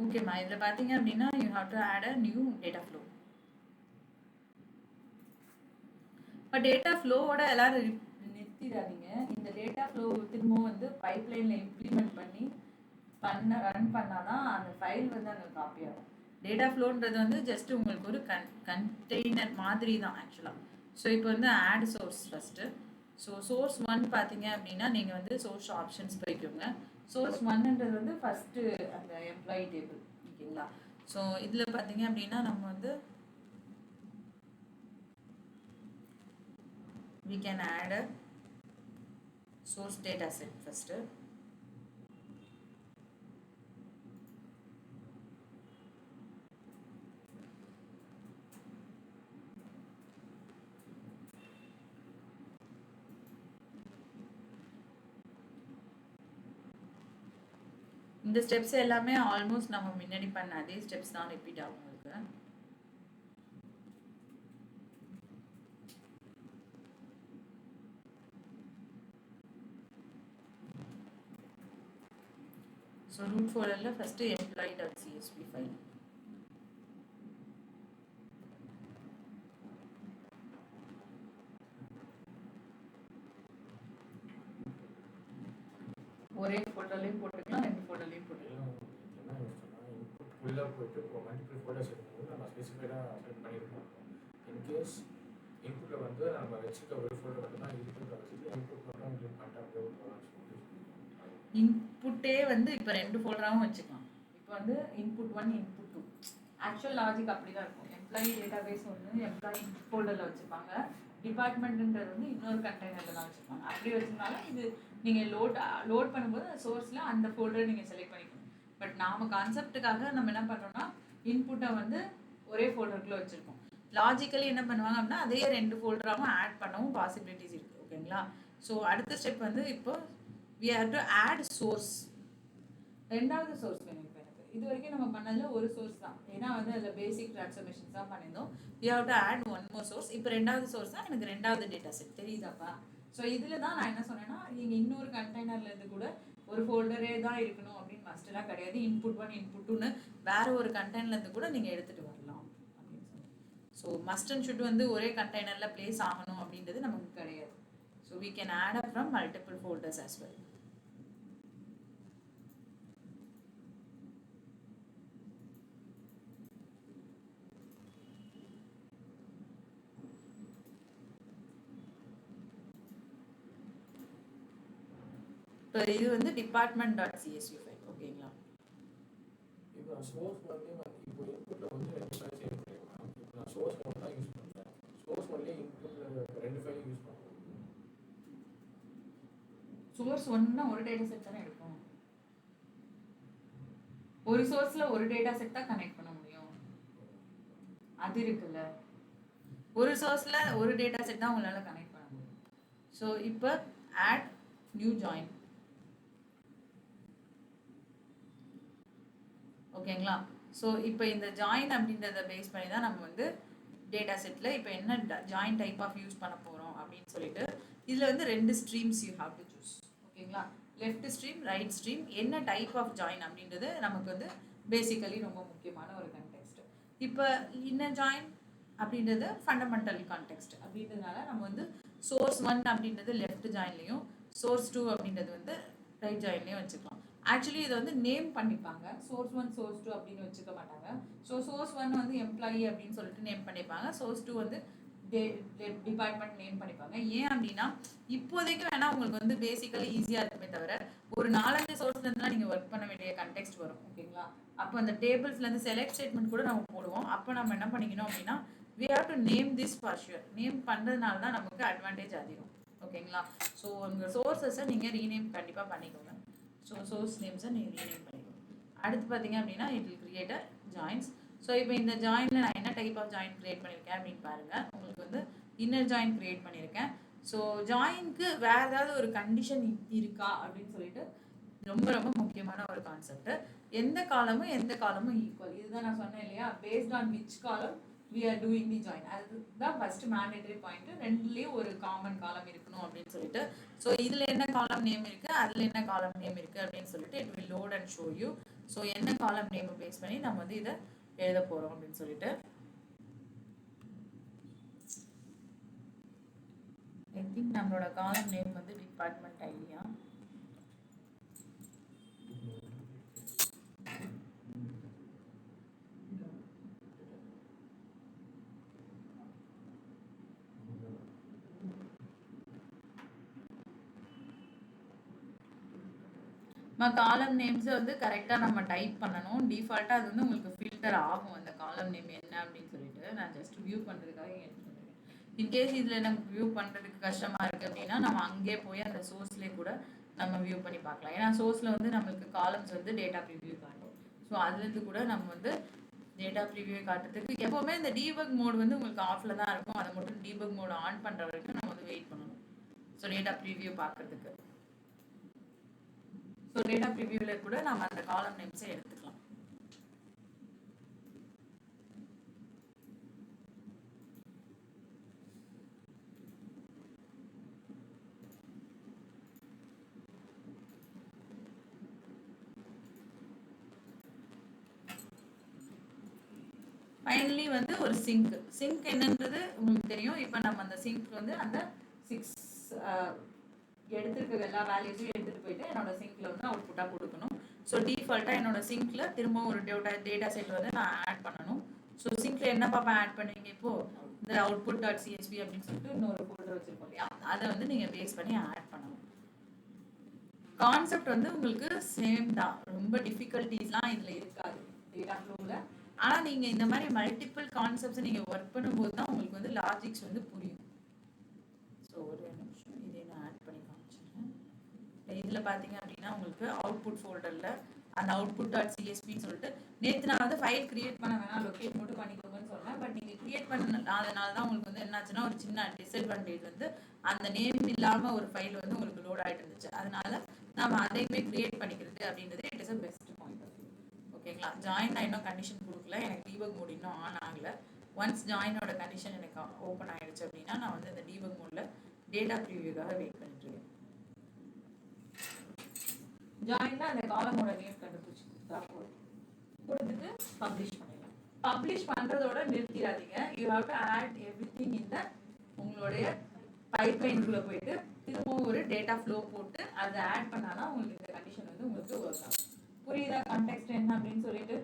ஓகேம்மா, இதில் பார்த்தீங்க அப்படின்னா you have to add a new data flow. இப்போ டேட்டா ஃப்ளோவோட எல்லாரும் நிறுத்திடாதீங்க. இந்த டேட்டா ஃப்ளோ திரும்பவும் வந்து பைப்லைனில் இம்ப்ளிமெண்ட் பண்ணி ரன் பண்ணாதான் அந்த ஃபைல் வந்து அங்கே காப்பி ஆகும். டேட்டா ஃப்ளோன்றது வந்து ஜஸ்ட் உங்களுக்கு ஒரு கண்டெய்னர் மாதிரி தான் ஆக்சுவலாக. ஸோ இப்போ வந்து add source first. So source 1 பார்த்தீங்க அப்படின்னா நீங்கள் வந்து சோர்ஸ் ஆப்ஷன்ஸ் போய்க்கோங்க. சோர்ஸ் 1ன்றது வந்து ஃபஸ்ட்டு அந்த எம்ப்ளாயி டேபிள். ஓகேங்களா? ஸோ இதில் பார்த்தீங்க அப்படின்னா நம்ம வந்து we can add a source data set first. இந்த ஸ்டெப்ஸ் எல்லாமே ஆல்மோஸ்ட் நம்ம முன்னாடி பண்ண அதே ஸ்டெப்ஸ் தான் ரிப்பீட் ஆகும் உங்களுக்கு. ஸோ ரூட் ஃபோல்டரில் ஃபஸ்ட்டு employee.csv ஃபைல். ஒரே ஃபோல்டர்லையும் போட்டுக்கலாம், ரெண்டு ஃபோல்டர்லையும் போட்டுக்கலாம். உள்ளே போயிட்டு இப்போ மல்டிபிள் ஃபோல்டர்ஸ் இருக்கும்போது நம்ம ஸ்பெசிஃபைடாக செலக்ட் பண்ணியிருக்கோம். இன்கேஸ் இன்புட்டில் வந்து நம்ம வச்சுக்க ஒரு ஃபோல்டர் மட்டும் தான் இருக்குன்ற வச்சுட்டு இன்புட் மட்டும் உங்களுக்கு கான்டாக்ட் போகலாம்னு சொல்லிட்டு இன்புட்டே வந்து இப்போ ரெண்டு ஃபோல்டராகவும் வச்சுக்கலாம். இப்போ வந்து input 1 input 2 ஆக்சுவல் லாஜிக் அப்படி தான் இருக்கும். எம்ப்ளாயி டேட்டாபேஸ் ஒன்று எம்ப்ளாயி ஃபோல்டரில் வச்சுருப்பாங்க, டிபார்ட்மெண்ட்டுன்றது வந்து இன்னொரு கண்டெய்னரில் தான் வச்சுருப்பாங்க. அப்படி வச்சுருந்தாலும் இது நீங்கள் லோட் பண்ணும்போது சோர்ஸில் அந்த ஃபோல்டரை நீங்கள் செலக்ட் பண்ணிக்கணும். பட் நாம் கான்செப்டுக்காக நம்ம என்ன பண்ணுறோம்னா இன்புட்டை வந்து ஒரே ஃபோல்டருக்குள்ளே வச்சுருக்கோம். லாஜிக்கலி என்ன பண்ணுவாங்க அப்படின்னா அதே ரெண்டு ஃபோல்டராகவும் ஆட் பண்ணவும் பாசிபிலிட்டிஸ் இருக்குது. ஓகேங்களா? ஸோ அடுத்த ஸ்டெப் வந்து இப்போ we have to add source. ரெண்டாவது சோர்ஸ் வேணும். இப்போ எனக்கு இது வரைக்கும் நம்ம பண்ணதில் ஒரு சோர்ஸ் தான், ஏன்னா வந்து அதில் பேசிக் ட்ரான்ஸ்ஃபர்மேஷன்ஸ் தான் பண்ணியிருந்தோம். we have to add one more source. இப்போ ரெண்டாவது சோர்ஸ் தான் எனக்கு ரெண்டாவது டேட்டா செட். தெரியுதாப்பா? ஸோ இதில் தான் நான் என்ன சொன்னேன்னா நீங்கள் இன்னொரு கண்டெய்னர்லேருந்து கூட ஒரு ஃபோல்டரே தான் இருக்கணும் அப்படின்னு மஸ்டெல்லாம் கிடையாது. input 1 input 2ன்னு வேற ஒரு கண்டெய்னர்லேருந்து கூட நீங்கள் எடுத்துகிட்டு வரலாம் அப்படின்னு சொல்லி. ஸோ மஸ்ட் அண்ட் ஷுட் வந்து ஒரே கண்டெய்னரில் பிளேஸ் ஆகணும் அப்படின்றது நமக்கு கிடையாது. So we can add up from multiple folders as well. இப்போ இது வந்து department.csv ஃபைல். ஓகேங்களா? இப்போ சோர்ஸ் வந்து இப்போ இன்புட்டில் வந்து ரெண்டு ஃபைல்ஸ் பண்ணிருக்கோம். இப்போ நான் சோர்ஸ் ஒன்று தான் யூஸ் பண்ணுறேன். சோர்ஸ் ஒன்லேயே இன்புட்டில் ரெண்டு ஃபைலும் யூஸ் பண்ணுறேன். சோர்ஸ் ஒன்றுனா ஒரு டேட்டா செட் தானே எடுக்கும். ஒரு சோர்ஸில் ஒரு டேட்டா செட் தான் கனெக்ட் பண்ண முடியும். அது இருக்குல்ல, ஒரு சோர்ஸில் ஒரு டேட்டா செட் தான் உங்களால் கனெக்ட் பண்ண முடியும். ஸோ இப்போ ஆட் நியூ ஜாயின். ஓகேங்களா? ஸோ இப்போ இந்த ஜாயின் அப்படின்றத பேஸ் பண்ணி தான் நம்ம வந்து டேட்டா செட்டில் இப்போ என்ன ஜாயின் டைப் ஆஃப் யூஸ் பண்ண போகிறோம் அப்படின்னு சொல்லிட்டு இதில் வந்து ரெண்டு streams you have to choose. ஓகேங்களா? லெஃப்ட் ஸ்ட்ரீம், ரைட் ஸ்ட்ரீம், என்ன டைப் ஆஃப் ஜாயின் அப்படின்றது நமக்கு வந்து பேசிக்கலி ரொம்ப முக்கியமான ஒரு கண்டெக்ஸ்ட். இப்போ இன்னர் ஜாயின் அப்படின்றது ஃபண்டமெண்டல் கான்டெக்ஸ்ட் அப்படின்றதுனால நம்ம வந்து சோர்ஸ் 1 அப்படின்றது லெஃப்ட் ஜாயின்லையும் சோர்ஸ் 2 அப்படின்றது வந்து ரைட் ஜாயின்லையும் வச்சுக்கலாம். ஆக்சுவலி இதை வந்து நேம் பண்ணிப்பாங்க. சோர்ஸ் 1 சோர்ஸ் 2 அப்படின்னு வச்சுக்க மாட்டாங்க. ஸோ சோர்ஸ் 1 வந்து எம்ப்ளாயி அப்படின்னு சொல்லிட்டு நேம் பண்ணிப்பாங்க. சோர்ஸ் 2 வந்து டிபார்ட்மெண்ட் நேம் பண்ணிப்பாங்க. ஏன் அப்படின்னா இப்போதைக்கு வேணா உங்களுக்கு வந்து பேசிக்கலி ஈஸியாக இருக்குமே தவிர ஒரு 4-5 சோர்ஸ்லேருந்துலாம் நீங்கள் ஒர்க் பண்ண வேண்டிய கண்டெக்ஸ்ட் வரும். ஓகேங்களா? அப்போ அந்த டேபிள்ஸ்லேருந்து செலக்ட் ஸ்டேட்மெண்ட் கூட நம்ம போடுவோம். அப்போ நம்ம என்ன பண்ணிக்கணும் அப்படின்னா we have to name this for sure. Name பண்ணுறதுனால தான் நமக்கு அட்வான்டேஜ் அதிகம். ஓகேங்களா? ஸோ உங்கள் சோர்ஸஸை நீங்கள் ரீநேம் கண்டிப்பாக பண்ணிக்கோங்க. ஸோ சோர்ஸ் நேம்ஸை நீங்கள் ரீநேம் பண்ணிக்கோங்க. அடுத்து பார்த்தீங்க அப்படின்னா it will create a joins. So இப்போ இந்த ஜாயினில் நான் என்ன டைப் ஆஃப் ஜாயின் கிரியேட் பண்ணியிருக்கேன் அப்படின்னு பாருங்கள். உங்களுக்கு வந்து இன்னர் ஜாயின் கிரியேட் பண்ணியிருக்கேன். ஸோ ஜாயினுக்கு வேறு ஏதாவது ஒரு கண்டிஷன் இருக்கா அப்படின்னு சொல்லிட்டு ரொம்ப ரொம்ப முக்கியமான ஒரு கான்செப்ட். எந்த காலமும் ஈக்குவல். இதுதான் நான் சொன்னேன் இல்லையா, பேஸ்ட் ஆன் விச் காலம் we are doing the join. அதுதான் ஃபர்ஸ்ட் மேண்டேட்டரி பாயிண்ட். ரெண்டுலேயும் ஒரு காமன் காலம் இருக்கணும் அப்படின்னு சொல்லிட்டு. ஸோ இதில் என்ன காலம் நேம் இருக்குது, அதில் என்ன காலம் நேம் இருக்குது அப்படின்னு சொல்லிட்டு it will load and show you. So என்ன காலம் நேம் பேஸ் பண்ணி நம்ம வந்து இதை எழுத போறோம் அப்படின்னு சொல்லிட்டு ஐ திங்க் நம்மளோட காலம் நேம் வந்து டிபார்ட்மெண்ட் ஐடியா. காலம் நேம்ஸ் வந்து கரெக்டாக நம்ம டைப் பண்ணணும். டிஃபால்ட்டாக அது வந்து உங்களுக்கு ஃபில்டர் ஆகும் அந்த காலம் நேம் என்ன அப்படின்னு சொல்லிட்டு. நான் ஜஸ்ட் வியூ பண்ணுறதுக்காக எடுத்துருக்கேன். இன்கேஸ் இதில் நமக்கு வியூ பண்ணுறதுக்கு கஷ்டமாக இருக்குது அப்படின்னா நம்ம அங்கேயே போய் அந்த சோர்ஸ்லேயே கூட நம்ம வியூ பண்ணி பார்க்கலாம். ஏன்னா சோர்ஸில் வந்து நம்மளுக்கு காலம்ஸ் வந்து டேட்டா ப்ரிவியூ காட்டும். ஸோ அதுலேருந்து கூட நம்ம வந்து டேட்டா ப்ரிவியூ காட்டுறதுக்கு எப்போவுமே இந்த டீபக் மோட் வந்து உங்களுக்கு ஆஃபில் தான் இருக்கும். அதை மட்டும் டீபக் மோட் ஆன் பண்ணுற வரைக்கும் நம்ம வந்து வெயிட் பண்ணணும். ஸோ டேட்டா ப்ரிவியூ பார்க்குறதுக்கு. ஸோ டேட்டா ப்ரிவியூவில் கூட நம்ம அந்த காலம் நேம்ஸை எடுத்துக்கலாம். ஃபைனலி வந்து ஒரு சிங்க் என்னன்றது உங்களுக்கு தெரியும். இப்போ நம்ம அந்த சிங்க் வந்து அந்த 6 எடுத்துருக்க எல்லா வேல்யூஸையும் எடுத்துகிட்டு போயிட்டு என்னோட சிங்க்ல வந்து அவுட்புட்டாக கொடுக்கணும். ஸோ டிஃபால்ட்டாக என்னோட சிங்க்ல திரும்ப ஒரு டேட்டா செட் வந்து நான் ஆட் பண்ணணும். ஸோ சிங்க்ல என்ன பாப்பா ஆட் பண்ணுவீங்க இப்போ இந்த அவுட்புட் டாட் சிஎஸ்பி அப்படின்னு சொல்லிட்டு இன்னொரு ஃபோல்டர் வச்சிருக்கோம் இல்லையா, அதை வந்து நீங்கள் பேஸ் பண்ணி ஆட் பண்ணணும். கான்செப்ட் வந்து உங்களுக்கு சேம் தான், ரொம்ப டிஃபிகல்ட்டிஸ்லாம் இதில் இருக்காது டேட்டா ஃப்ளோவில். ஆனால் நீங்கள் இந்த மாதிரி மல்டிபிள் கான்செப்ட்ஸை நீங்கள் ஒர்க் பண்ணும்போது தான் உங்களுக்கு வந்து லாஜிக்ஸ் வந்து புரியும். ஸோ ஒரு நிமிஷம் இதை நான் ஆட் பண்ணி காமிச்சிடுறேன். இதில் பார்த்தீங்க அப்படின்னா உங்களுக்கு அவுட்புட் ஃபோல்டரில் அந்த அவுட்புட் டாட் சிஎஸ்பின்னு சொல்லிட்டு நேற்று நான் வந்து ஃபைல் கிரியேட் பண்ண வேணாம் லொக்கேட் மட்டும் பண்ணிக்கோங்கன்னு சொன்னேன். பட் நீங்கள் கிரியேட் பண்ணனால தான் உங்களுக்கு வந்து என்னாச்சுன்னா ஒரு சின்ன டிஸ்அட்வான்டேஜ் வந்து அந்த நேம் இல்லாமல் ஒரு ஃபைல் வந்து உங்களுக்கு லோட் ஆகிட்டு இருந்துச்சு. அதனால நம்ம அதையுமே கிரியேட் பண்ணிக்கிறது அப்படின்றது it is a best point of view. ஓகேங்களா, ஜாயின் நான் இன்னும் கண்டிஷன் கொடுக்கல, எனக்கு டீபக் மோட் இன்னும் ஆன் ஆகலை. ஒன்ஸ் ஜாயினோட கண்டிஷன் எனக்கு ஓப்பன் ஆகிடுச்சு அப்படின்னா நான் வந்து இந்த டீபக் மோடில் டேட்டா ப்ரிவியூக்காக வெயிட் பண்ணிட்டு இருக்கேன். ஜாயின்னா அந்த காலமோட நேம் கண்டுபிடிச்சி கொடுத்துட்டு பப்ளிஷ் பண்ணிடலாம். பப்ளிஷ் பண்ணுறதோட நிறுத்திடாதீங்க. You have to add everything இந்த உங்களுடைய பைப்லைனுக்குள்ளே போயிட்டு திரும்பவும் ஒரு டேட்டா ஃப்ளோ போட்டு அதை ஆட் பண்ணாதான் உங்களுக்கு இந்த கண்டிஷன் வந்து உங்களுக்கு ஒர்க் ஆகும். புரியுதா கான்டெக்ஸ்ட் என்ன அப்படின்னு சொல்லிட்டு?